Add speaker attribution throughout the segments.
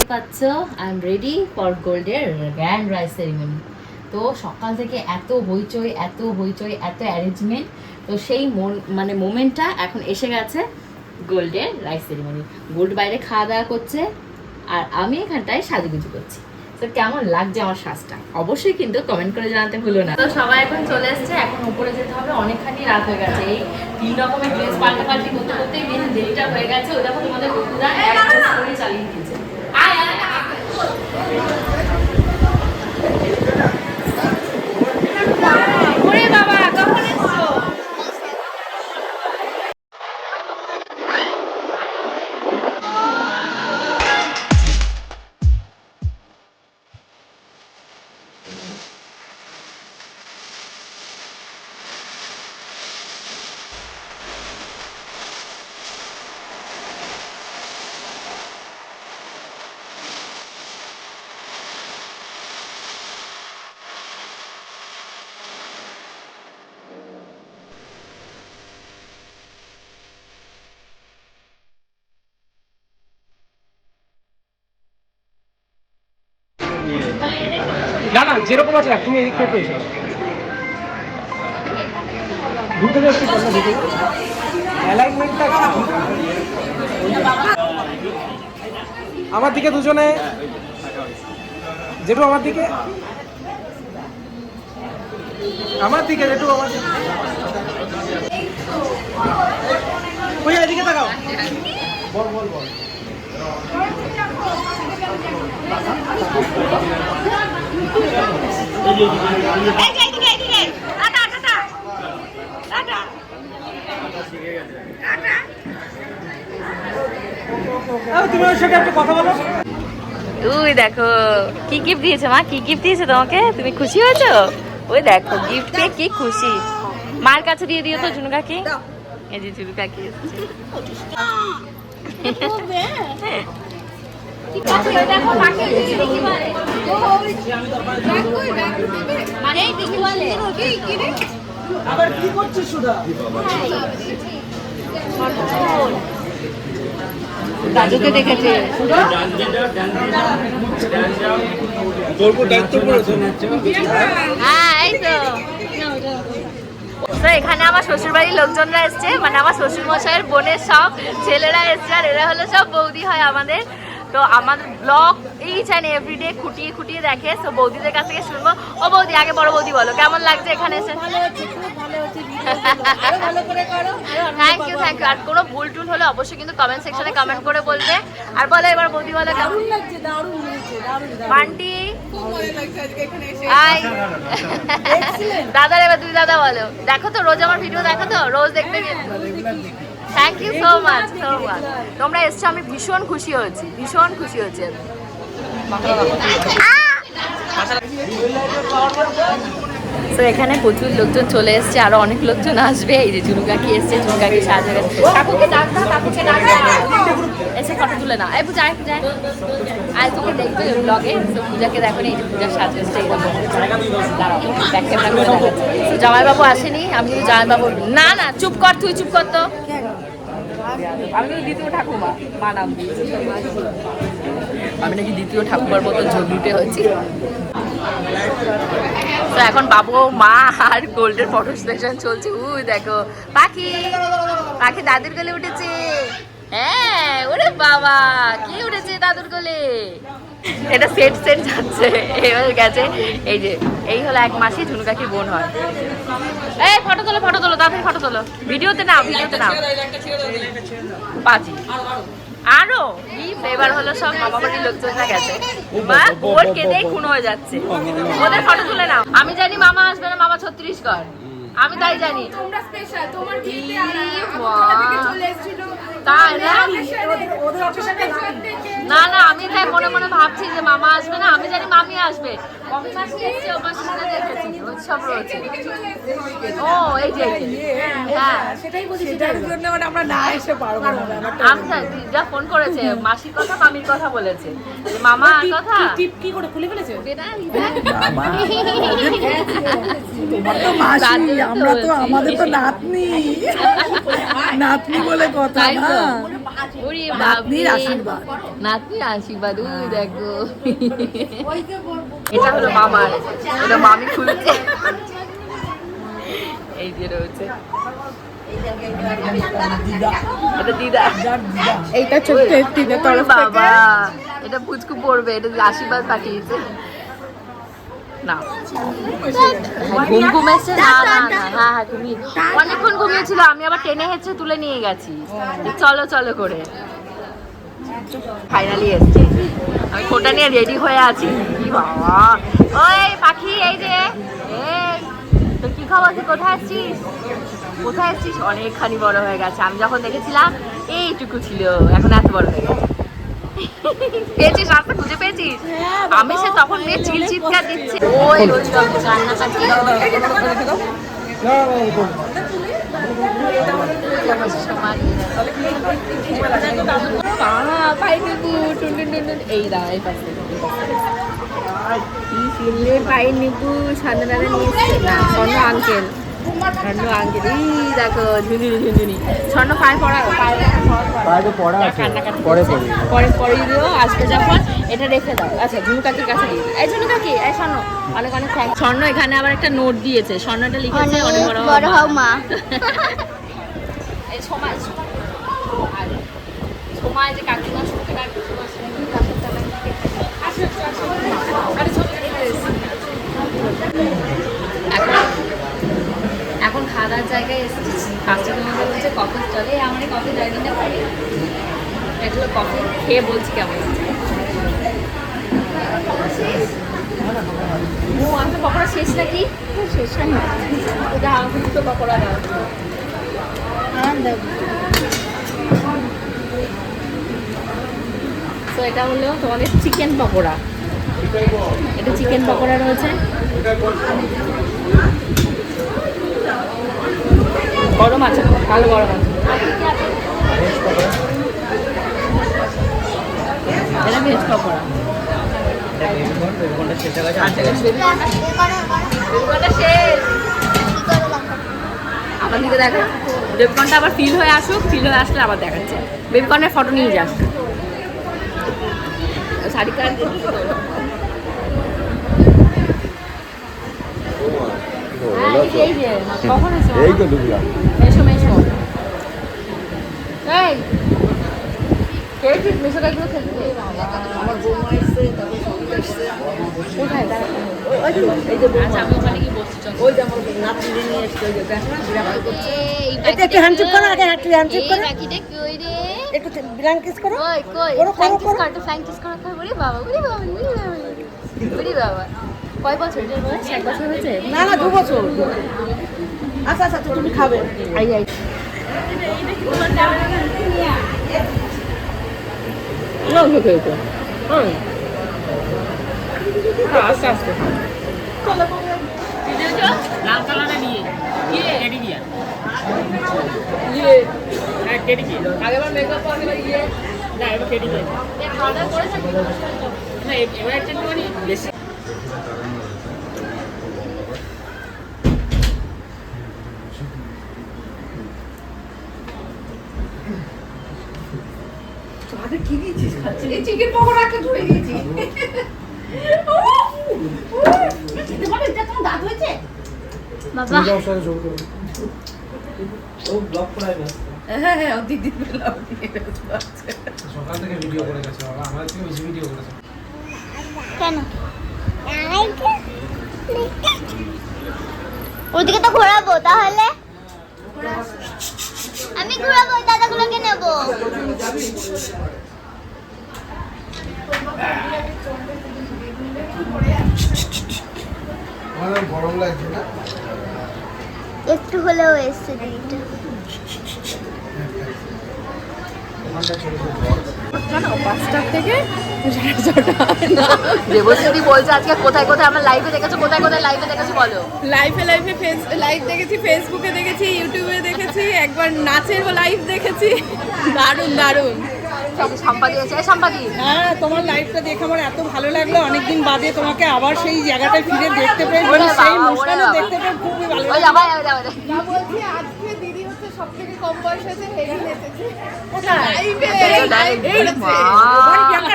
Speaker 1: পাচ্ছ I am ready for গোল্ডের grand rice ceremony. তো সকাল থেকে এত হইচই এত অ্যারেঞ্জমেন্ট, তো সেই মানে মোমেন্টটা এখন এসে গেছে গোল্ডের রাইস সেরিমনি। গোল্ড বাইরে খাওয়া দাওয়া করছে আর আমি এখানটায় সাজুগুজু করছি। তো কেমন লাগছে আমার সাজটা অবশ্যই কিন্তু কমেন্ট করে জানাতে ভুলো না। তো সবাই এখন চলে এসছে, এখন উপরে যেতে হবে, অনেকখানি রাত হয়ে গেছে। এই 3 রকমের ড্রেস পাল্টাপাল্টি করতে করতেই বেশি দেরিটা হয়ে গেছে। ওই দেখো তোমাদের বন্ধুরা এক ড্রেস করে চালিয়ে দিয়েছে। ওরে বাবা কখন এসছো?
Speaker 2: না না যেরকম আছে তুমি এদিক থেকে এসো, ঢুকে যাচ্ছি অ্যালাইনমেন্টটা আমার দিকে দুজনে, যেটু আমার দিকে যেটু আমার দিকে, ওই এদিকে তাকাও, বল বল বল। তুমি ওর সাথে একটু কথা বলো।
Speaker 1: ওই দেখো কি গিফট দিয়েছে মা, কি গিফট দিয়েছে তোমাকে, তুমি খুশি হয়েছো? ওই দেখো গিফট পেয়ে কি খুশি। মার কাছে দিয়ে দিও তো ঝুনু কাকি। এই যে ঝুনু কাকি এসেছে।
Speaker 2: আবার কি করছিস সুধা?
Speaker 1: দাদুকে দেখেছে। হ্যাঁ এই তো। তো এখানে আমার শ্বশুরবাড়ির লোকজনরা এসছে, মানে আমার শ্বশুর মশাইয়ের বোনের সব ছেলেরা এসছে, আর এরা হলো সব বৌদি হয় আমাদের। তো আমাদের ব্লগ ইচ অ্যান্ড এভরিডে খুঁটিয়ে খুঁটিয়ে দেখে। তো বৌদিদের কাছ থেকে শুনবো। ও বৌদি, আগে বড় বৌদি বলো কেমন লাগছে এখানে এসে? Thank you thank you. আর কোনো ভুল টুল হলে অবশ্যই কিন্তু কমেন্ট সেকশনে কমেন্ট করে বলবে। আর বলো এবার বৌদি বলো কেমন লাগছে? বান্টি হাই। দাদার এবার দুই দাদা বলো। দেখো তো রোজ আমার ভিডিও দেখো তো, রোজ দেখতে কিন্তু। Thank you so much so much. তোমরা এসছো, আমি ভীষণ খুশি হয়েছি, ভীষণ খুশি হয়েছি। তো এখানে প্রচুর লোকজন চলে এসছে, আরো অনেক লোকজন আসবে। এই যে ঝুনু কাকি এসছে, ঝুনু কাকি সাজা গেছে। কাকুকে ডাক দাও, কাকুকে ডাক দাও, এসে ফটো তুলে না। এই পূজা পূজা আজ তোকে দেখবে ব্লগে। তো পূজাকে দেখো, এই যে পূজার সাজ গেছে এইরকম। ব্যাক ক্যামেরা করে দেখাচ্ছে। তো জামাইবাবু আসেনি, আমি কিন্তু জামাইবাবু না না চুপ কর, তুই চুপ কর তো। আমি কিন্তু দ্বিতীয় ঠাকুমা, মা নাম দিয়েছি। আমি নাকি দ্বিতীয় ঠাকুমার মতো ঝগড়ুটে হয়েছি। তো এখন বাবু মা আর গোল্ডের ফটো সেশন চলছে। উই দেখো পাখি, পাখি দাদুর কোলে উঠেছে। হ্যাঁ ওরে বাবা, কি উঠেছে দাদুর কোলে। এটা সেট সেট যাচ্ছে, এবার গেছে। এই যে এই হলো 1 মাসি ঝুনু কাকির বোন হয়। এই ফটো তোলো তাড়াতাড়ি ফটো তোলো। ভিডিওতে না পাঁচি আরো এবার হলো সব মামা বাড়ির লোকজনরা গেছে। মা বোর কেঁদেই খুন হয়ে যাচ্ছে। ওদের ফটো তুলে নাও। আমি জানি মামা আসবে না, মামা 36 আমি তাই জানি। তাই না না, আমি তাই মনে মনে ভাবছি যে মামা আসবে না, আমি জানি মামি আসবে। সব রয়েছে। ও এই যে হ্যাঁ যা ফোন করেছে, মাসির কথা মামির কথা বলেছে, মামা কথা কি করে খুলে ফেলেছে।
Speaker 3: আমাদের তো নাতনি। নাতনি বলে কথা
Speaker 1: তাই
Speaker 3: না
Speaker 1: তো। ওরে
Speaker 3: নাতনির
Speaker 1: বাপরে।
Speaker 3: আশীর্বাদ।
Speaker 1: নাতনির আশীর্বাদ, ওই দেখো। এটা হলো মামার, এটা মামি খুলছে। এই যে রয়েছে, এটা দিদা।
Speaker 3: এইটা ছোট্ট একটিদের তরফ থেকে
Speaker 1: বাবা, এটা পুচকু পড়বে, এটা আশীর্বাদ পাঠিয়েছে। না ঘুম ঘুমেছে, না না না, হ্যাঁ ঘুমিয়ে, অনেকক্ষণ ঘুমিয়েছিল, আমি আবার টেনে হেঁচে তুলে নিয়ে গেছি চলো চলো করে। ফাইনালি এসছে, আমি ফোটা নিয়ে রেডি হয়ে আছি। কি বাবা, ওই পাখি, এই যে এই তো কি খবর, তুই কোথায় আসছিস? কোথায় আসছিস? অনেকখানি বড় হয়ে গেছে, আমি যখন দেখেছিলাম এইটুকু ছিল, এখন এত বড় হয়ে গেছে। পেয়েছিস, রাস্তা খুঁজে পেয়েছিস? আমি সে তখন মেয়ে চিৎকার দিচ্ছে, ওই ওই কান্নাকাটি। এই দাঁড়াই পাশে কি সুন্দর পাই নিবু, সামনে দাদা নিয়ে এসছে না, স্বর্ণ আঙ্কেল, স্বর্ণ আঙ্কেল, এই দেখো ঝুঁঝুনি ঝুঁঝুনি, স্বর্ণ পায়ে পড়া,
Speaker 2: পড়া আছে
Speaker 1: কান্নাকাটি
Speaker 2: পরে
Speaker 1: করছে। পরে পরে দিও, আসবে যখন এটা রেখে দাও। আচ্ছা ঝুনু কাকির কাছে দিয়ে দাও। এই ঝুনু কাকি, এই স্বর্ণ, অনেক অনেক থ্যাঙ্কস। স্বর্ণ এখানে আবার একটা নোট দিয়েছে, স্বর্ণটা লিখেছে অনেক বড় হও মা। এই সময় সময় যে কাকিমা শুনতে কাকি এখন খাওয়া দাওয়ার জায়গায় এসেছি। ফার্স্টে তোমাদের বলছে কফি চলে, আমার এই কফি জানি না পারি, এগুলো কফি খেয়ে বলছি কেমন আছে। ও আমি পকোড়া শেষ নাকি? শেষ না, ওটা আমাকে দুটো পকোড়া দাও। তো এটা হলো তোমাদের চিকেন পকোড়া, এটা চিকেন পকোড়া রয়েছে, গরম আছে, ভালো গরম আছে। এটা ভেজ পকোড়া, আবার দিকে দেখো, বেবকর্নটা আবার ফিল হয়ে আসুক, ফিল হয়ে আসলে আবার দেখাচ্ছে। বেবকর্নের ফটো নিয়ে যাস, শাড়ি কাট। এই যে কখন এসো?
Speaker 2: এই তো ঢুকলাম।
Speaker 1: এসো মেশো, এই খেয়েছিস মেশোটাগুলো খেতে?
Speaker 3: আমার বৌমা এসছে, তারপর সঙ্গে এসছে।
Speaker 1: কোথায় দাঁড়া,
Speaker 3: এই যে বৌমা,
Speaker 1: আচ্ছা আমি ওখানে গিয়ে বসছি, চল।
Speaker 3: ওই যে আমার নাতনি নিয়ে এসছে, ওই যে দেখো না, বিরাট করছে। এটা একটু হ্যান্ডশেক করো, আগে একটু হ্যান্ডশেক করো,
Speaker 1: বাকিটা কি ওই রে?
Speaker 3: একটু বিরান কিস করো।
Speaker 1: কই কই
Speaker 3: করো,
Speaker 1: ফ্ল্যাঙ্ক
Speaker 3: করো,
Speaker 1: কিস কর, তো ফ্ল্যাঙ্ক কিস কর। ওরে বাবা, ওরে বাবা, ওরে বাবা, ওরে বাবা। কয় বছর এটার বয়স? 1 বছর হয়েছে?
Speaker 3: না না 2 বছর। আচ্ছা আচ্ছা, তো তুমি খাবে।
Speaker 1: আই আই না ওকে ওকে আস্তে আস্তে লাল কালারে নিয়ে টেডি দিয়া টেডি কি আগেবার মেকআপ করে গিয়ে না এবার টেডি দিয়ে খাওয়া দাওয়া করে থাকি না, এবার একটু মানে বেশি।
Speaker 3: কি দিয়েছিস খাচ্ছিস? এই চিকেন পকোড়াকে ধরে দিয়েছি। খেতে পারবে? এটা তোমার দাঁত হয়েছে?
Speaker 1: বাবা
Speaker 2: ও ব্লগ করাই না,
Speaker 3: হ্যাঁ হ্যাঁ, দিদি ব্লগ দিয়ে আছে।
Speaker 2: সকাল থেকে ভিডিও করে গেছে বাবা, আমার থেকে বেশি ভিডিও করেছে।
Speaker 4: কেন ওদিকে তো ঘোরাবো, তাহলে আমি ঘোরাবো, দাদাগুলোকে নেবো।
Speaker 2: আমার গরম লাগছে না,
Speaker 4: একটু হলেও এসছে দিদিটা।
Speaker 1: দেবশ্রী বলছে আজকে কোথায় কোথায় আমার লাইভে দেখেছো, কোথায় কোথায় লাইভে দেখেছো বলো।
Speaker 5: লাইভে লাইভ দেখেছি, ফেসবুকে দেখেছি, ইউটিউবে দেখেছি, একবার নাচের লাইভ দেখেছি। দারুণ দারুণ।
Speaker 1: সম্পাদি আছে, এই সম্পাদি
Speaker 3: হ্যাঁ, তোমার লাইফটা দেখে আমার এত ভালো লাগলো, অনেকদিন বাদে তোমাকে আবার সেই জায়গাটায় ফিরে দেখতে পেয়ে,
Speaker 1: ওরে
Speaker 3: সেই
Speaker 1: বাবা, ওরে
Speaker 3: মুস্কানও
Speaker 1: বাবা।
Speaker 3: দেখতে পেয়ে খুবই ভালো
Speaker 1: ওই
Speaker 3: লাগলো।
Speaker 1: আবার
Speaker 5: না বলছি আজকে দিদি হচ্ছে সবথেকে কম বয়স হয়েছে হেভি নেচেছে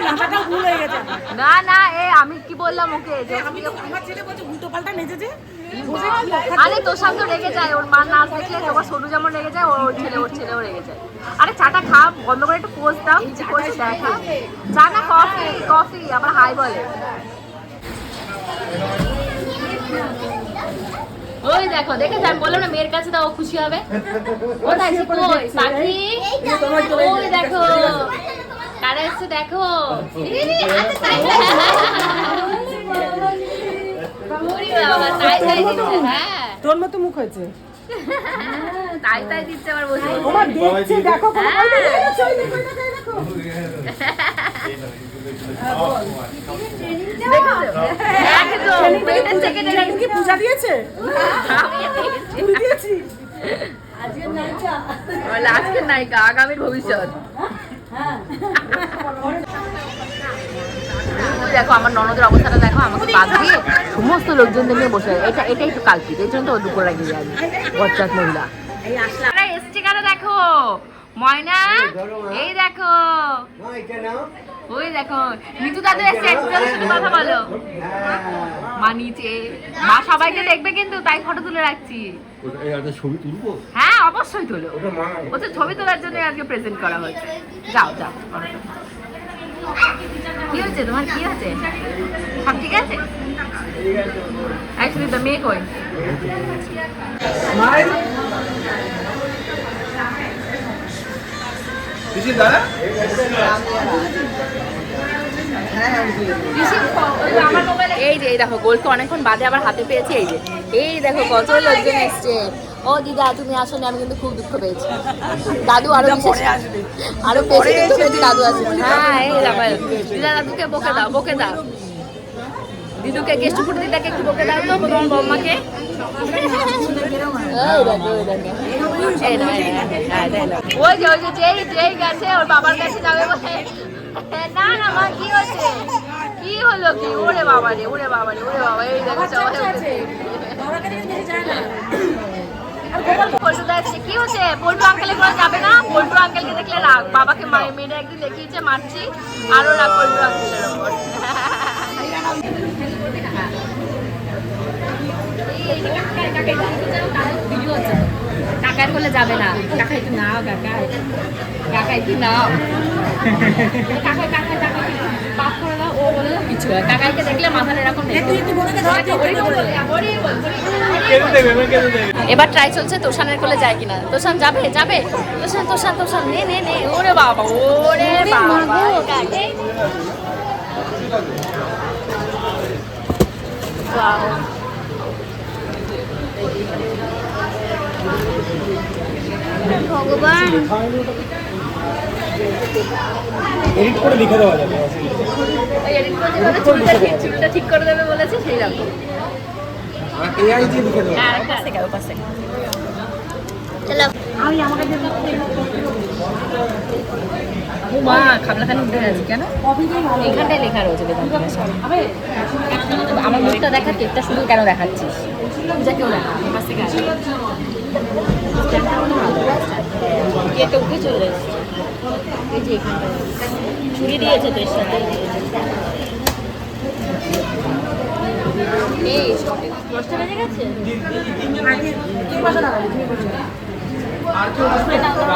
Speaker 3: নাচাটা ভুল হয়ে গেছে
Speaker 1: না না আমি কি বললাম ওকে যে
Speaker 3: আমার ছেলে বলছে উল্টো পাল্টা নেচেছে
Speaker 1: আরে তোর সাথে রেগে যায়, ওর মার নাচ দেখলে তোমার সোনু যেমন রেগে যায়, ওর ছেলেও রেগে যায়। আরে চাটা খা, বন্ধ করে একটু পোজ দাও, কিছু করছে দেখো। চা না কফি আবার হাই বলে। ওই দেখো দেখে যান, বললাম না মেয়ের কাছে দাও, ও খুশি হবে। ও দেখো কই পাখি, ওই দেখো কারা এসছে দেখো। হ্যাঁ
Speaker 3: তোর মতো মুখ হয়েছে
Speaker 1: তাই দিচ্ছে আবার বসে
Speaker 3: ওমা দেখছে দেখো কি পূজা দিয়েছে দিয়েছি
Speaker 1: আজকের নায়িকা আগামীর ভবিষ্যৎ। দেখো আমার ননদের অবস্থাটা দেখো, আমাকে বাদ দিয়ে সমস্ত লোকজনদের নিয়ে বসে, এটা একটু কালপিট, এই জন্য তো দুপুর লাগিয়ে যায় বচ্চাত মহিলা এসছে কারা দেখো। ময়না এই দেখো, ওই দেখো নিতু দাদু এসছে, শুধু কথা বলো। মা নিচে, মা সবাইকে দেখবে কিন্তু, তাই ফটো তুলে রাখছি। হ্যাঁ অবশ্যই তোলো, ওদের ছবি তোলার জন্য আজকে প্রেজেন্ট করা হয়েছে। যাও যাও, কি হয়েছে তোমার, কি হয়েছে, সব ঠিক আছে? অ্যাকচুয়ালি দ্য মেয়ে কই? এই যে এই দেখো গোলকে অনেকক্ষণ বাদে আবার হাতে পেয়েছি। এই দেখো কত লোকজন এসছে। ও দিদা তুমি আসলে আমি কিন্তু খুব দুঃখ পেয়েছি। দাদু আরো আরো বেশি দুঃখ পেয়েছি, দাদু আসবে। হ্যাঁ এই দেখো দিদা, দাদুকে বকে দাও দিদুকে, কেষ্টপুর দিদাকে একটু বকে দাও তো, তোমার বম্মাকে। ওই যে যেই গেছে ওর বাবার কাছে যাবে বলে। না না মা কি হচ্ছে, কি হলো কি? ওরে বাবা রে, ওরে বাবা রে, ওরে বাবা, এই দেখো সবাই পল্টু দেখছে। কি হচ্ছে? পল্টু আঙ্কেলের করে যাবে না? পল্টু আঙ্কেলকে দেখলে রাগ, বাবাকে মেয়েরা একদিন দেখিয়েছে মারছি, আরো রাগ পল্টু আঙ্কেলের ওপর। কাকার করলে যাবে না, কাকা একটু নাও, কাকা একটু নাও, পাপ করে দাও। ও বলে কিছু কাকাইকে দেখলে মাথার এরকম নেই। এবার ট্রাই চলছে তোষানের কোলে যায় কিনা। তোষান যাবে যাবে, তোষান নে ওরে বাবা, ওরে বাবা।
Speaker 4: ভগবান
Speaker 2: এডিট করে লিখে দেওয়া যাবে,
Speaker 1: চুলটা ঠিক করে দেবে বলেছে, সেই রকম
Speaker 2: এআই দিয়ে লিখে দেওয়া।
Speaker 4: চলো
Speaker 1: মা খাবলাখানি উঠে গেছে কেন? এইখানটায় লেখা রয়েছে আমার মুখটা দেখা, কেকটা শুধু কেন দেখাচ্ছিস? পূজাকেও দেখা, আমার কাছ থেকে আসবে। কেকটা উঠে চলে এসছে, এই যে এখানটায় ছুরি দিয়েছে তোর সাথে। এই 10টা বেজে গেছে।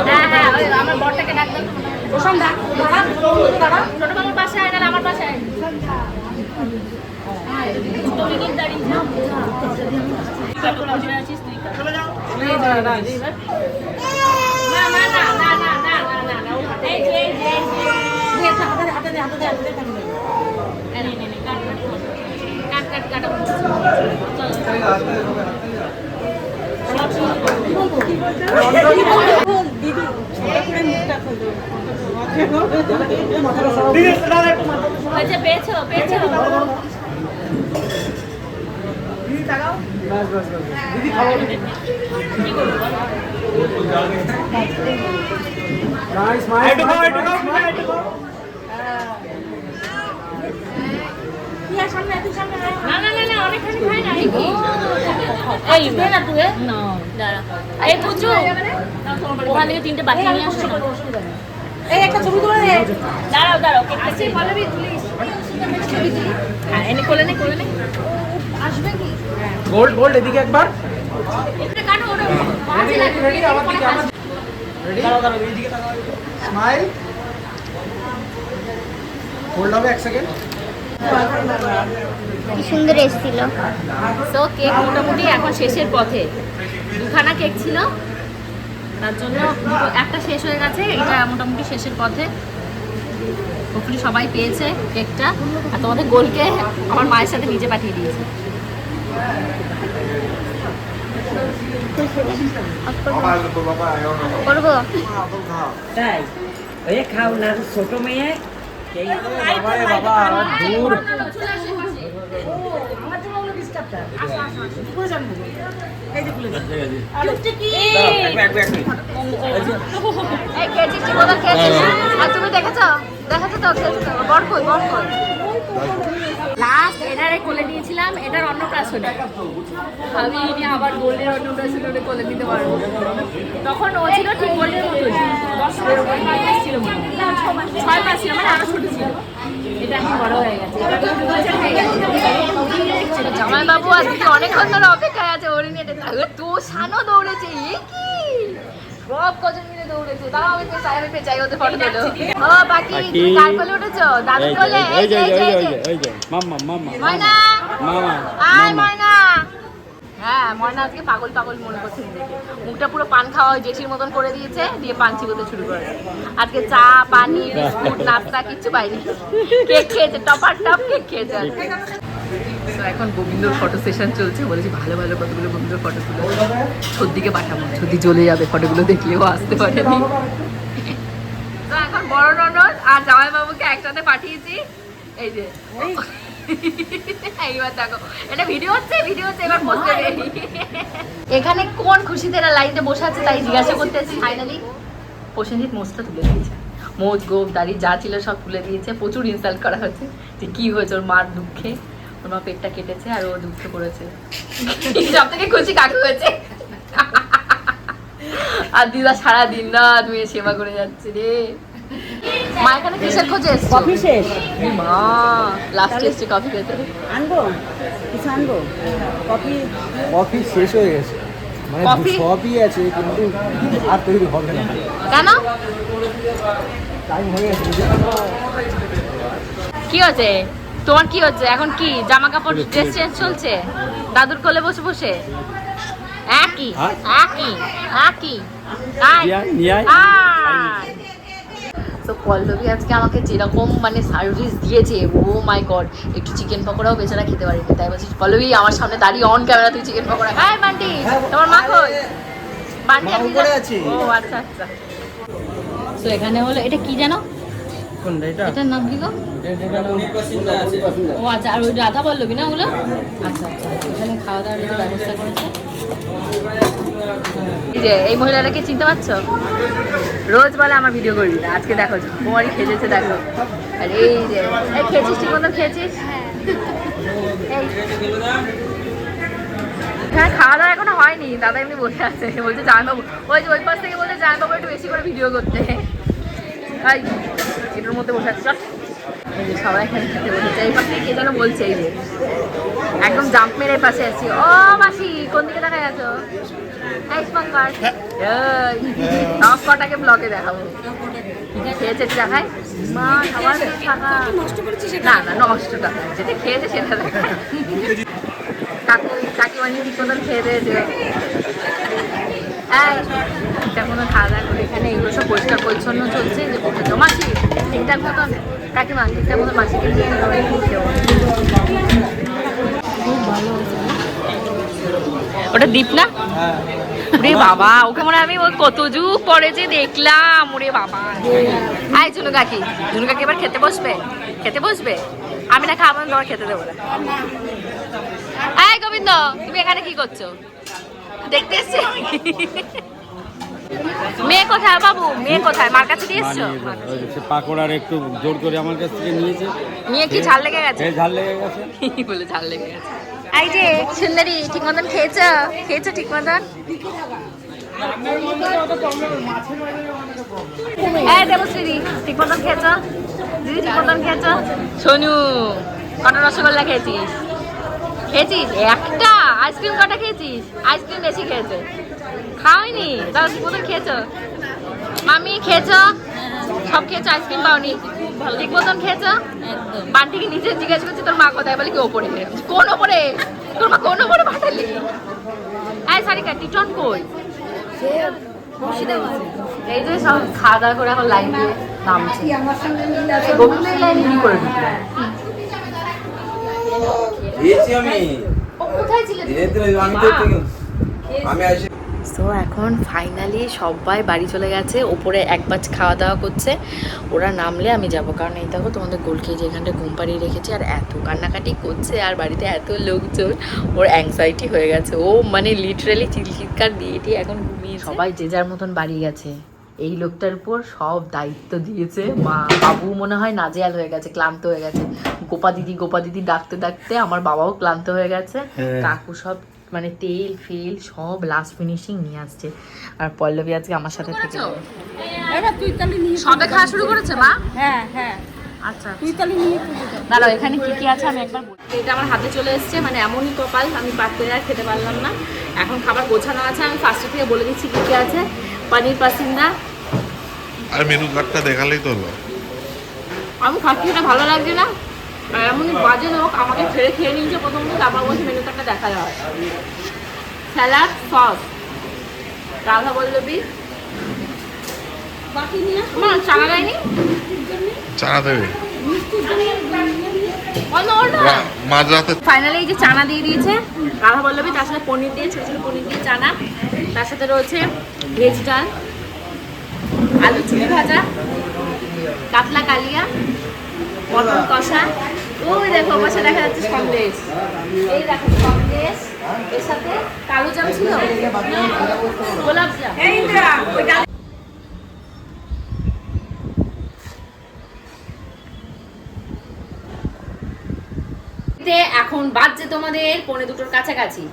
Speaker 1: হ্যাঁ ওই আমার বরটাকে ডাক দাও, ওসব ডাক, ছোট বাবুর পাশে আয়, নাহলে আমার পাশে আয়। পেয়েছো
Speaker 2: দিদি খাবার নাইস স্মাইল, একটু খাও
Speaker 1: না না না না অনেকখানি খাই না এই দে না তুই না দাঁড়া এই পুচু ওখান থেকে 3টে বাকি নিয়ে আসো
Speaker 3: এই একটা ছবি তুলে নে।
Speaker 1: দাঁড়াও দাঁড়াও আসি পল্লবী প্লিজ হ্যাঁ এনে কোলে নে আসবে কি
Speaker 2: গোল্ড গোল্ড এদিকে একবার
Speaker 1: এটা কাটো ওটা বাজে লাগে
Speaker 2: রেডি আমার দিকে আমার রেডি দাঁড়াও দাঁড়াও এইদিকে তাকাও স্মাইল হোল্ড হবে 1 সেকেন্ড
Speaker 4: কি সুন্দর এসেছিল।
Speaker 1: সো কেক মোটামুটি এখন শেষের পথে 2খানা কেক ছিল তার জন্য একটা শেষ হয়ে গেছে এটা মোটামুটি শেষের পথে হোপফুলি সবাই পেয়েছে কেকটা আর তোমাদের গোলকে আমার মায়ের সাথে নিজে পাঠিয়ে দিয়েছে
Speaker 4: করবো
Speaker 3: তাই ওই খাও না ছোট মেয়ে এই
Speaker 2: বাবা দূর
Speaker 1: এই খেয়েছিস কি কোথাও খেয়েছিস আর তুমি দেখেছো তো খেয়েছো বড় কই লাস্ট এটারে কোলে নিয়েছিলাম এটার অন্নপ্রাশনে আমি ইনি আবার গোল্ডের অন্নপ্রাশনে কোলে নিতে পারবো তখন ও ছিল ঠিক গোল্ডের মতো 10 মাস ছিল 6 মাস ছিল মানে আরো ছোট ছিল এটা এখন বড় হয়ে গেছে জামাই বাবু আজকে অনেকক্ষণ ধরে অপেক্ষায় আছে ওরে নিয়ে তো সানো দৌড়েছে এ কি সব কজন মিলে দৌড়েছে দাও আমি পেছাই ওদের ফটো দিল ও বাকি কার কোলে উঠেছো দাদু কোলে এই যে
Speaker 2: মাম্মা
Speaker 1: ময়না
Speaker 2: মামা
Speaker 1: আয় ময়না হ্যাঁ ময়না আজকে পাগল মনে করছে দেখে মুখটা পুরো পান খাওয়া জেঠির মতন করে দিয়েছে দিয়ে পান চিবোতে শুরু করেছে আজকে চা পানি বিস্কুট নাস্তা কিচ্ছু পাইনি কেক খেয়েছে টপার টপ কেক খেয়েছে তো এখন গোবিন্দর ফটো সেশন চলছে বলেছি ভালো কতগুলো গোবিন্দর ফটো তুলে ছদ্দিকে পাঠাবো ছদ্দি চলে যাবে ফটোগুলো দেখলেও আসতে পারেনি তো এখন বড় ননদ আর জামাইবাবুকে একসাথে পাঠিয়েছি এই যে এইবার দেখো এটা ভিডিও হচ্ছে এবার পোস্ট দেবে এখানে কোন খুশিতে এরা লাইনে বসে আছে তাই জিজ্ঞাসা করতেছি ফাইনালি প্রসেনজিৎ মোচটা তুলে দিয়েছে মোচ গোপ দাড়ি যা ছিল সব তুলে দিয়েছে প্রচুর ইনসাল্ট করা হচ্ছে যে কি হয়েছে ওর মার দুঃখে ওর মা পেটটা কেটেছে আর ও দুঃখে পড়েছে সব থেকে খুশি কাকে হয়েছে আর দিদা সারাদিন রাত মেয়ে সেবা করে যাচ্ছে রে মা এখানে কিসের খোঁজে এসছো
Speaker 3: কফি শেষ
Speaker 1: মা লাস্ট এসছে কফি খেতে
Speaker 3: আনবো কিছু আনবো
Speaker 2: কফি শেষ হয়ে গেছে মানে
Speaker 1: কফি?
Speaker 2: সবই আছে কিন্তু আর তৈরি হবে না
Speaker 1: কেন
Speaker 2: টাইম হয়ে গেছে
Speaker 1: কি হচ্ছে তোমার কি হচ্ছে এখন কি জামা কাপড় ড্রেস চেঞ্জ চলছে দাদুর কোলে বসে বসে একই তো পল্লবী আজকে আমাকে যেরকম মানে সার্ভিস দিয়েছে ও মাই গড একটু চিকেন পকোড়াও বেচারা খেতে পারিনি তাই বলছি পল্লবী আমার সামনে দাঁড়িয়ে অন ক্যামেরা তুই চিকেন পকোড়া হ্যাঁ বান্টি তোমার মা কই বান্টি
Speaker 2: মা উপরে আছে।
Speaker 1: ও আচ্ছা তো এখানে হলো এটা কি জানো
Speaker 2: কোনটা এটা
Speaker 1: এটার নাম কি গো ও আচ্ছা আর ওই রাধা পল্লবী না ওগুলো আচ্ছা এখানে খাওয়া দাওয়ার একটু ব্যবস্থা করেছে এই মহিলাটাকে চিনতে পারছো রোজ বলে আমার ভিডিও করবি না আজকে দেখো কুমারী খেয়েছে দেখো আর এই যে খেয়েছিস ঠিক মতো খেয়েছিস হ্যাঁ খাওয়া দাওয়া এখনো হয়নি দাদা এমনি বসে আছে বলছে জামাইবাবু ওই যে ওই পাশ থেকে বলছে জামাইবাবু একটু বেশি করে ভিডিও করতে এটার মধ্যে বসে আছে এই যে সবাই এখানে খেতে বসেছে এই পাশে কে যেন বলছে এই যে একদম জাম্প মেরে পাশে আছি ও মাসি কোন দিকে দেখা গেছো সব কটাকে ব্লগে দেখাবো খেয়েছে দেখায় মা খাবার থাকা না নষ্টটা যেটা খেয়েছে সেটা দেখায় কাকিমানি ঠিক মতন খেয়ে দিয়েছে ঠিকঠাক মতন খাওয়া দাওয়া করে এখানে এগুলো সব পরিষ্কার পরিচ্ছন্ন চলছে যে বসেছো মাসি ঠিকঠাক মতন কাকিমা ঠিকঠাক মতন মাসিকে নিয়ে ওটা দীপ না ওরে বাবা ওকে মনে আমি ওই কত যুগ পরে যে দেখলাম ওরে বাবা আয় ঝুনু কাকি এবার খেতে বসবে আমি না খাবো তোমার খেতে দেবো না এই গোবিন্দ তুমি এখানে কি করছো দেখতে এসছি মেয়ে কোথায় বাবু, মেয়ে কোথায়, মার কাছে দিয়ে এসছো?
Speaker 2: সে পাকোড়ার একটু জোর করে আমার কাছ থেকে নিয়েছে।
Speaker 1: নিয়ে কি ঝাল লেগে গেছে?
Speaker 2: ঝাল লেগে গেছে
Speaker 1: বলে ঝাল লেগে গেছে। এই যে সুন্দরী, ঠিক মতন খেয়েছো? খেয়েছো ঠিক মতন? এই দেবশ্রী, ঠিক মতন খেয়েছো? দিদি ঠিক মতন খেয়েছো? সোনু, কটা রসগোল্লা খেয়েছিস? খেয়েছিস একটা? আইসক্রিম কটা খেয়েছিস? আইসক্রিম বেশি খেয়েছে, খাওয়াইনি? তাহলে ঠিক মতন খেয়েছো? মামি খেয়েছো? সব খেয়েছো, আইসক্রিম পাওনি? ঠিক মতন খেয়েছো? বান্টিকে নিচে জিজ্ঞেস করছি তোর মা কোথায়, বলে কি ওপরে। কোন ওপরে? তোর মা কোন ওপরে পাঠালি? এই সারিকা, টিটন কই? এই যে সব খাওয়া দাওয়া করে এখন লাইন দিয়ে নামছে। গোবিন্দ লাইনে কি করে ঢুকলো? ও কোথায় ছিল? তো এখন ফাইনালি সবাই বাড়ি চলে গেছে, ওপরে এক বাজ খাওয়া দাওয়া করছে। ওরা নামলে আমি যাব, কারণ এই দেখো তোমাদের গোলকে যে এখানটা ঘুম পাড়িয়ে রেখেছে, আর এত কান্নাকাটি করছে, আর বাড়িতে এত লোকজন, ওর অ্যাংজাইটি হয়ে গেছে। ও মানে লিটারালি চিৎকার দিয়ে দিয়ে এখন ঘুমিয়ে। সবাই যে যার মতন বাড়ি গেছে। এই লোকটার উপর সব দায়িত্ব দিয়েছে মা। বাবু মনে হয় নাজেহাল হয়ে গেছে, ক্লান্ত হয়ে গেছে। গোপা দিদি ডাকতে ডাকতে আমার বাবাও ক্লান্ত হয়ে গেছে। কাকু সব মানে তেল ফেল সব লাস্ট ফিনিশিং নিয়ে আসছে। আর পল্লবী আজকে আমার সাথে থেকে সবে খাওয়া শুরু করেছে মা।
Speaker 3: হ্যাঁ
Speaker 1: আচ্ছা দাঁড়াও, এখানে কি কি আছে আমি একবার বলি। এটা আমার হাতে চলে এসছে, মানে এমনই কপাল, আমি পাত করে আর খেতে পারলাম না। এখন খাবার গোছানো আছে, আমি ফার্স্টে থেকে বলে দিচ্ছি কি কি আছে। পনির পাসিন্দা,
Speaker 6: আর মেনু কার্ডটা দেখালেই তো হলো।
Speaker 1: আমি খাচ্ছি, এটা ভালো লাগছে না। আর এমনই বাজে লোক, আমাকে ছেড়ে খেয়ে নিয়েছে প্রথমত, তারপর বলছে মেনু কার্ডটা দেখা যায়। স্যালাড, সস, রাধা বল্লবী, বাকি নিয়ে চানা দেয়নি,
Speaker 6: চানা দেবে
Speaker 1: মাঝরাতে।
Speaker 6: মাঝরাতে।
Speaker 1: ফাইনালি এই যে চানা দিয়ে দিয়েছে রাধা বল্লবী, তার সাথে পনির দিয়ে, ছোটো ছোটো পনির দিয়ে চানা, তার সাথে রয়েছে ভেজ ডাল, আলু চুলি ভাজা, কাতলা কালিয়া, মটন কষা, ওই দেখো পাশে দেখা যাচ্ছে সন্দেশ, এই দেখো সন্দেশ, এর সাথে কালো জাম ছিল, গোলাপ জাম। এখন বাজছে তোমাদের 1:45 কাছাকাছি,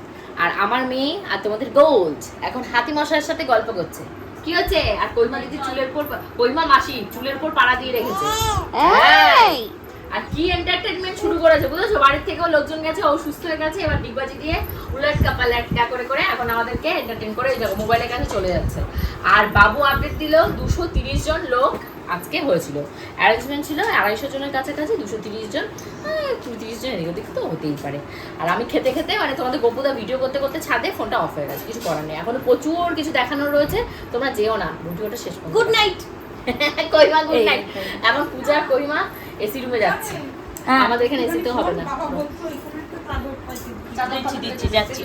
Speaker 1: আর আমার মেয়ে আর তোমাদের গোল্ড এখন হাতি মশাইয়ের সাথে গল্প করছে। কি হচ্ছে? আর কইমা দিদি চুলের পর, কইমা মাসি চুলের পর পাড়া দিয়ে রেখেছে। আর কি এন্টারটেইনমেন্ট শুরু করেছে বুঝেছো? বাড়ির থেকেও লোকজন গেছে, ও সুস্থ হয়ে গেছে, এবার ডিগবাজি দিয়ে উলট কাপালাটকা করে করে এখন আমাদেরকে এন্টারটেইন করে এই দেখো মোবাইলের কাছে চলে যাচ্ছে। আর বাবু আপডেট দিল 230 জন লোক আজকে হয়েছিল, অ্যারেঞ্জমেন্ট ছিল 250 জনের কাছাকাছি, 230 জন, 30 জন এদিক ওদিক তো হতেই পারে। আর আমি খেতে খেতে মানে তোমাদের গোপুদা ভিডিও করতে করতে ছাদে ফোনটা অফ হয়ে গেছে, কিছু করার নেই। এখনো প্রচুর কিছু দেখানোর রয়েছে, তোমরা যেও না, ভিডিওটা শেষ করো। গুড নাইট কইমা, গুড নাইট। এখন পূজা কইমা এসি রুমে যাচ্ছে, আমাদের এখানে এসি তো হবে না। দিচ্ছি যাচ্ছি।